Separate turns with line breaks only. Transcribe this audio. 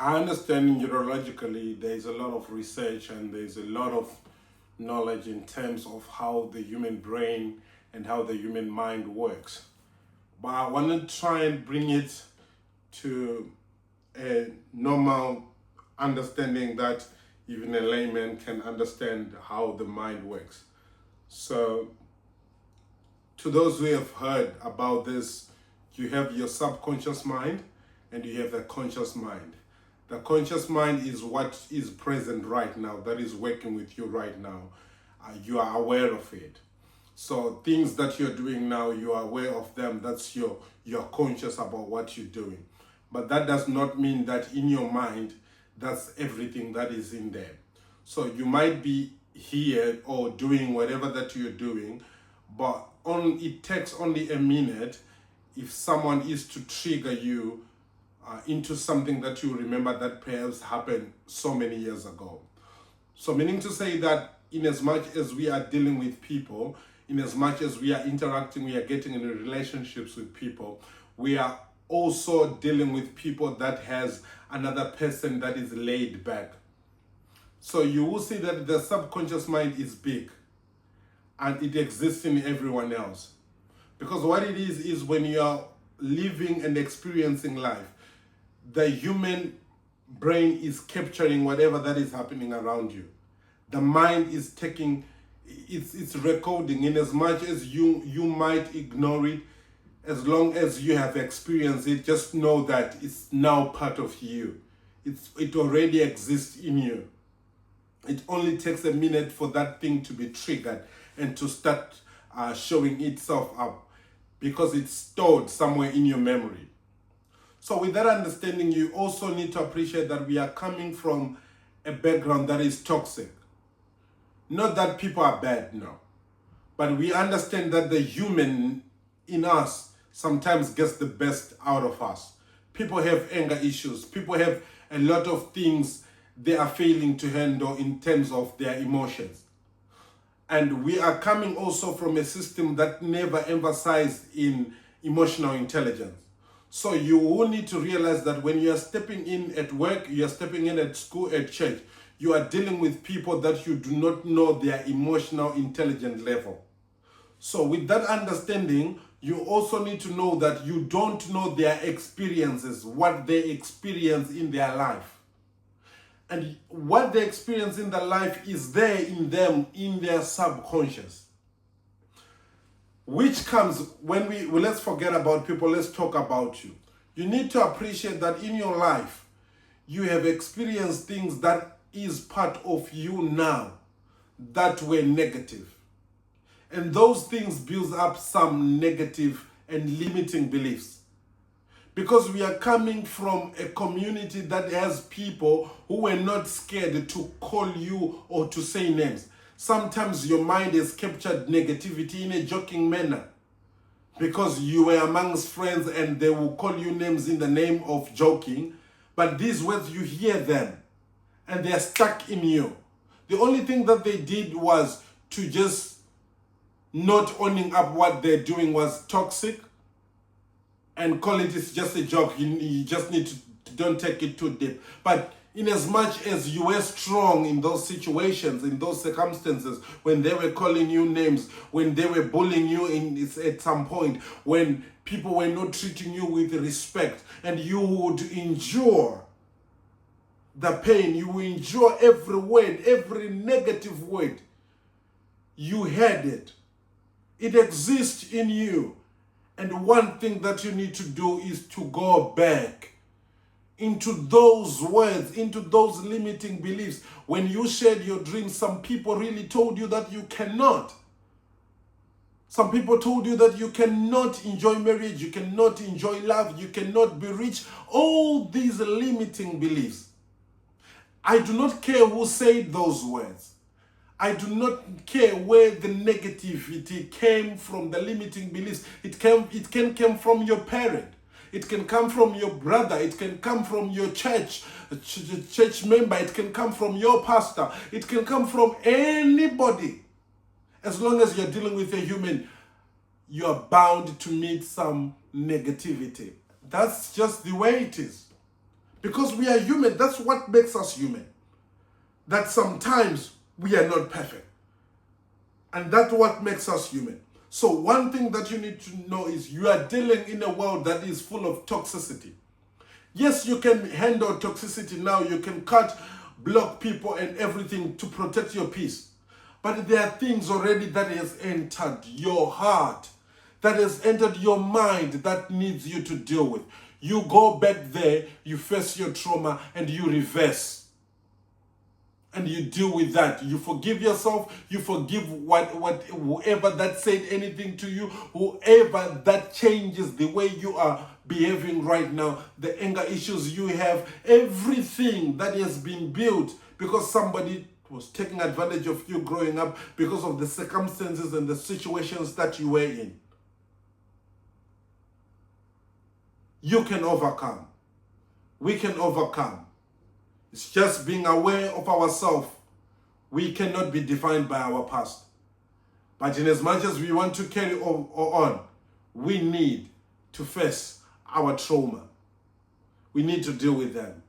I understand neurologically there's a lot of research and there's a lot of knowledge in terms of how the human brain and how the human mind works. But I want to try and bring it to a normal understanding that even a layman can understand how the mind works. So, to those who have heard about this, you have your subconscious mind and you have the conscious mind. The conscious mind is what is present right now, that is working with you right now. You are aware of it. So things that you're doing now, you are aware of them. That's you're conscious about what you're doing. But that does not mean that in your mind, that's everything that is in there. So you might be here or doing whatever that you're doing, but it takes only a minute if someone is to trigger you into something that you remember that perhaps happened so many years ago. So meaning to say that in as much as we are dealing with people, in as much as we are interacting, we are getting in relationships with people, we are also dealing with people that has another person that is laid back. So you will see that the subconscious mind is big and it exists in everyone else. Because what it is when you are living and experiencing life, the human brain is capturing whatever that is happening around you. The mind is taking, it's recording in as much as you might ignore it. As long as you have experienced it, just know that it's now part of you. It already exists in you. It only takes a minute for that thing to be triggered and to start showing itself up because it's stored somewhere in your memory. So with that understanding, you also need to appreciate that we are coming from a background that is toxic. Not that people are bad, no. But we understand that the human in us sometimes gets the best out of us. People have anger issues. People have a lot of things they are failing to handle in terms of their emotions. And we are coming also from a system that never emphasized in emotional intelligence. So you will need to realize that when you are stepping in at work, you are stepping in at school, at church, you are dealing with people that you do not know their emotional intelligence level. So with that understanding, you also need to know that you don't know their experiences, what they experience in their life. And what they experience in their life is there in them, in their subconscious. Which comes when let's forget about people, let's talk about you. You need to appreciate that in your life, you have experienced things that is part of you now that were negative. And those things build up some negative and limiting beliefs. Because we are coming from a community that has people who were not scared to call you or to say names. Sometimes your mind has captured negativity in a joking manner because you were amongst friends and they will call you names in the name of joking. But these words, you hear them and they are stuck in you. The only thing that they did was to just not owning up what they're doing was toxic and call it is just a joke. You just need to don't take it too deep. But in as much as you were strong in those situations, in those circumstances, when they were calling you names, when they were bullying you at some point, when people were not treating you with respect, and you would endure the pain, you will endure every word, every negative word. You had it. It exists in you. And one thing that you need to do is to go back into those words, into those limiting beliefs. When you shared your dreams, some people really told you that you cannot. Some people told you that you cannot enjoy marriage, you cannot enjoy love, you cannot be rich. All these limiting beliefs. I do not care who said those words. I do not care where the negativity came from, the limiting beliefs. It can come from your parent. It can come from your brother. It can come from your church member. It can come from your pastor. It can come from anybody. As long as you're dealing with a human, you are bound to meet some negativity. That's just the way it is. Because we are human. That's what makes us human. That sometimes we are not perfect. And that's what makes us human. So one thing that you need to know is you are dealing in a world that is full of toxicity. Yes, you can handle toxicity now. You can block people and everything to protect your peace. But there are things already that has entered your heart, that has entered your mind that needs you to deal with. You go back there, you face your trauma, and you reverse. And you deal with that. You forgive yourself. You forgive whoever that said anything to you, whoever that changes the way you are behaving right now, the anger issues you have, everything that has been built because somebody was taking advantage of you growing up because of the circumstances and the situations that you were in. You can overcome. We can overcome. It's just being aware of ourselves. We cannot be defined by our past. But in as much as we want to carry on, we need to face our trauma. We need to deal with them.